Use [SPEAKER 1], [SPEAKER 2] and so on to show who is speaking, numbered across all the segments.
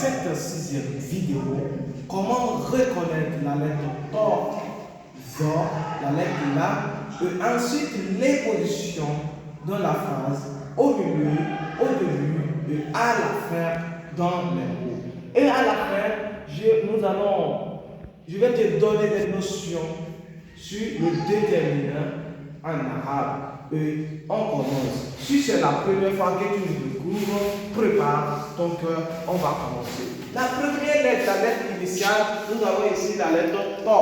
[SPEAKER 1] cette sixième vidéo, comment reconnaître la lettre TO, ZO, la lettre LA, et ensuite les positions dans la phrase, au milieu, au début et à la fin dans les mots. Et à la fin, je vais te donner des notions sur le déterminant en arabe. Et on commence. Si c'est la première fois que tu nous découvres, prépare ton cœur, on va commencer. La première lettre, la lettre initiale, nous avons ici la lettre TO,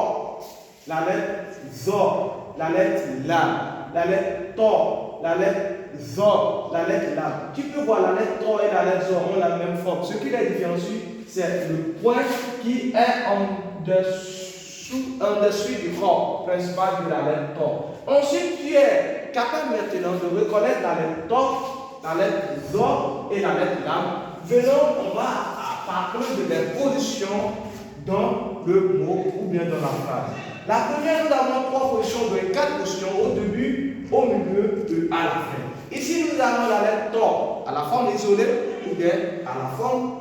[SPEAKER 1] la lettre ZO, la lettre LAM, la lettre TO, la lettre ZO, la lettre LAM. Tu peux voir la lettre TO et la lettre ZO ont la même forme. Ce qui les différencie, c'est le point qui est en dessus du corps principal de la lettre TO. Ensuite, tu es capable maintenant de reconnaître la lettre TO, la lettre ZO et la lettre LAM. Venons, on va parler de les positions dans le mot ou bien dans la phrase. La première, nous avons 3 positions de 4 positions au début, au milieu et à la fin. Ici, nous avons la lettre TO à la forme isolée ou bien à la forme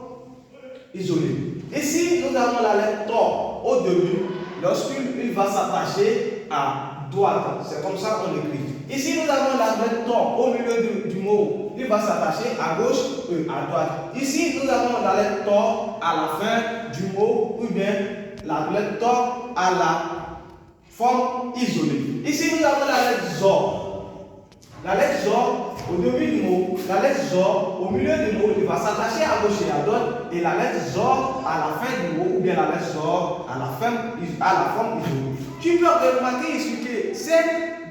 [SPEAKER 1] isolée. Ici, nous avons la lettre TO au début, lorsqu'il va s'attacher à droite. C'est comme ça qu'on écrit. Ici, nous avons la lettre TO au milieu du mot. Il va s'attacher à gauche et à droite. Ici, nous avons la lettre TO à la fin du mot ou bien la lettre TO à la forme isolée. Ici, nous avons la lettre ZO. La lettre ZO au début du mot, la lettre ZO au milieu du mot, il va s'attacher à gauche et à droite. Et la lettre ZO à la fin du mot ou bien la lettre ZO à la forme isolée. Tu peux remarquer ici que ces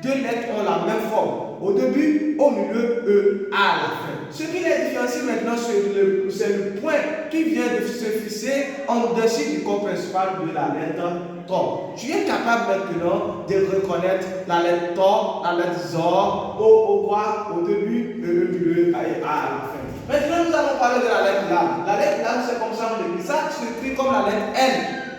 [SPEAKER 1] 2 lettres ont la même forme. Au début, au milieu et à la fin. Ce qui les différencie maintenant, c'est le point qui vient de se fixer en dessus du corps principal de la lettre TO. Tu es capable maintenant de reconnaître la lettre TO, la lettre ZO, au début, au milieu et à la fin. Maintenant, nous allons parler de la lettre LAM. La lettre LAM, c'est comme ça on écrit. Ça s'écrit comme la lettre N.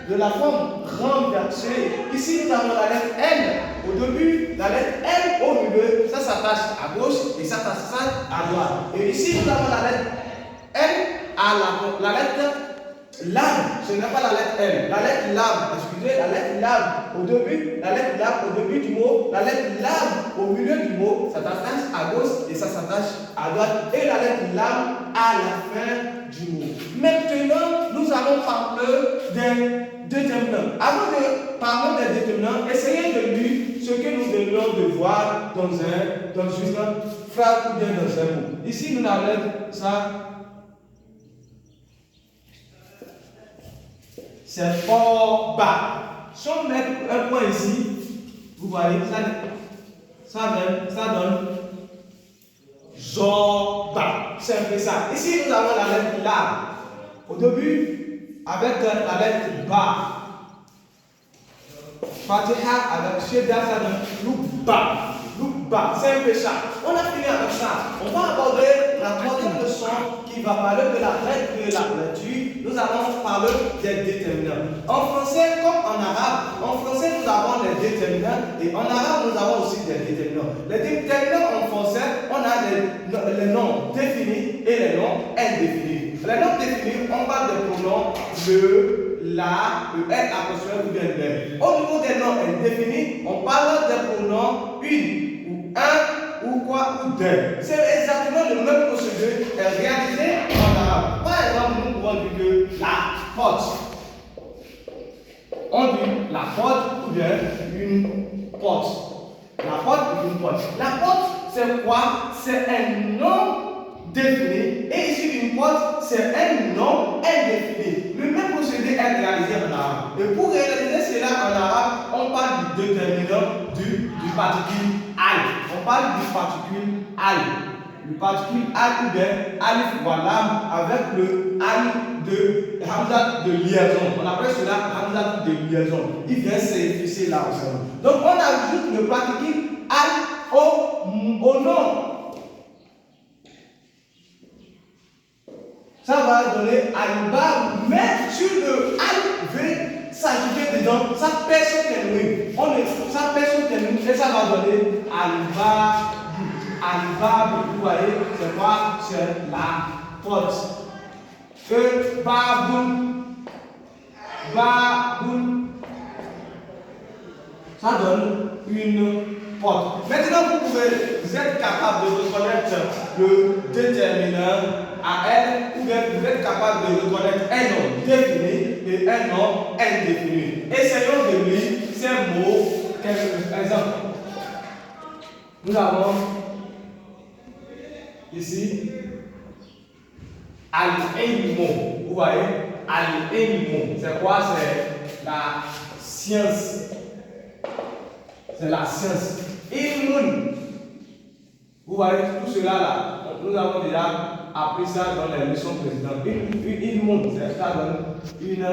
[SPEAKER 1] De la forme renversée. Ici, nous avons la lettre N au début, la lettre N au milieu, ça s'attache à gauche et ça s'attache à droite. Et ici, nous avons la lettre N à la lettre LAM. Ce n'est pas la lettre N, la lettre LAM. Excusez, la lettre LAM au début, la lettre LAM au début du mot, la lettre LAM au milieu du mot, ça s'attache à gauche et ça s'attache à droite. Et la lettre LAM à la fin du mot. Maintenant, nous allons parler des déterminants. Avant de parler des déterminants, essayez de lire ce que nous venons de voir dans une phrase ou bien dans un mot. Ici, nous avons ça. C'est fort bas. Si on met un point ici, vous voyez, ça donne ZO bas. C'est un peu ça. Ici, nous avons la lettre LA. Au début, avec la lettre BA. Fatiha avec Shedda, ça donne Louba. Louba, c'est un peu ça. On a fini avec ça. On va aborder la 3e leçon qui va parler de la règle de la lecture. Nous allons parler des déterminants. En français comme en arabe, en français nous avons les déterminants et en arabe nous avons aussi des déterminants. Les déterminants en français, on a les noms définis et les noms indéfinis. Les noms définis, on parle des pronoms le, la, le être apostrophe ou bien le. Au niveau des noms indéfinis, on parle des pronoms une ou un ou quoi ou deux. C'est exactement le même procédé réalisé en arabe. Par exemple, nous pouvons dire que la porte. On dit la porte ou bien une porte. La porte ou une porte. La porte, c'est quoi? C'est un nom défini. Et ici, une porte, c'est un nom indéfini. Le même procédé est réalisé en arabe. Et pour réaliser cela en arabe, on parle du déterminant du particule al. On parle du particule al. Le particule al ou bien alif ou lam avec le al de hamza de liaison. On appelle cela hamza de liaison. Il vient s'effacer là ensemble. Donc on ajoute le particule al au nom. Ça va donner al-ba, mais sur le al va s'ajouter dedans, ça perd son terminus. Ça perd son terminus et ça va donner al-ba. Al-ba, vous voyez, c'est quoi? C'est la porte. Baboun. Baboun. Ça donne une porte. Maintenant, vous êtes capable de reconnaître le déterminant à elle, ou bien vous êtes capable de reconnaître un nom défini et un nom indéfini. Essayons de lire ces mots. Quelques exemples. Nous avons ici al-ilmo. Vous voyez, al-ilmo. C'est quoi? C'est la science. C'est la science. Ilmun. Vous voyez tout cela là. Nous avons déjà appris ça dans les leçons précédentes. Ilmun, ça donne une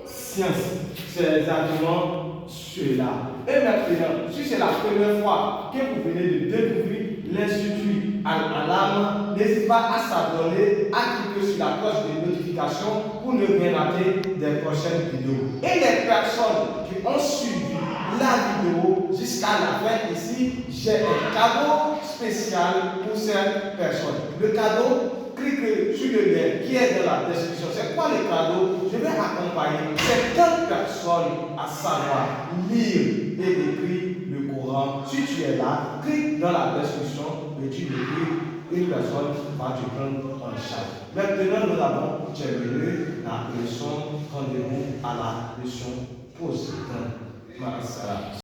[SPEAKER 1] science. C'est exactement cela. Et maintenant, si c'est la première fois que vous venez de découvrir l'Institut Al-Alam, n'hésitez pas à s'abonner, à cliquer sur la cloche de notification pour ne rien rater des prochaines vidéos. Et les personnes qui ont suivi la vidéo jusqu'à la fin ici, j'ai un cadeau spécial pour ces personnes. Le cadeau, cliquez sur le lien qui est dans la description. C'est quoi le cadeau? Je vais accompagner 50 personnes à savoir lire et écrire le Coran. Si tu es là, clique dans la description et tu écris. Une personne va te prendre en charge. Maintenant, nous avons terminé la leçon. Rendez-vous à la leçon positive.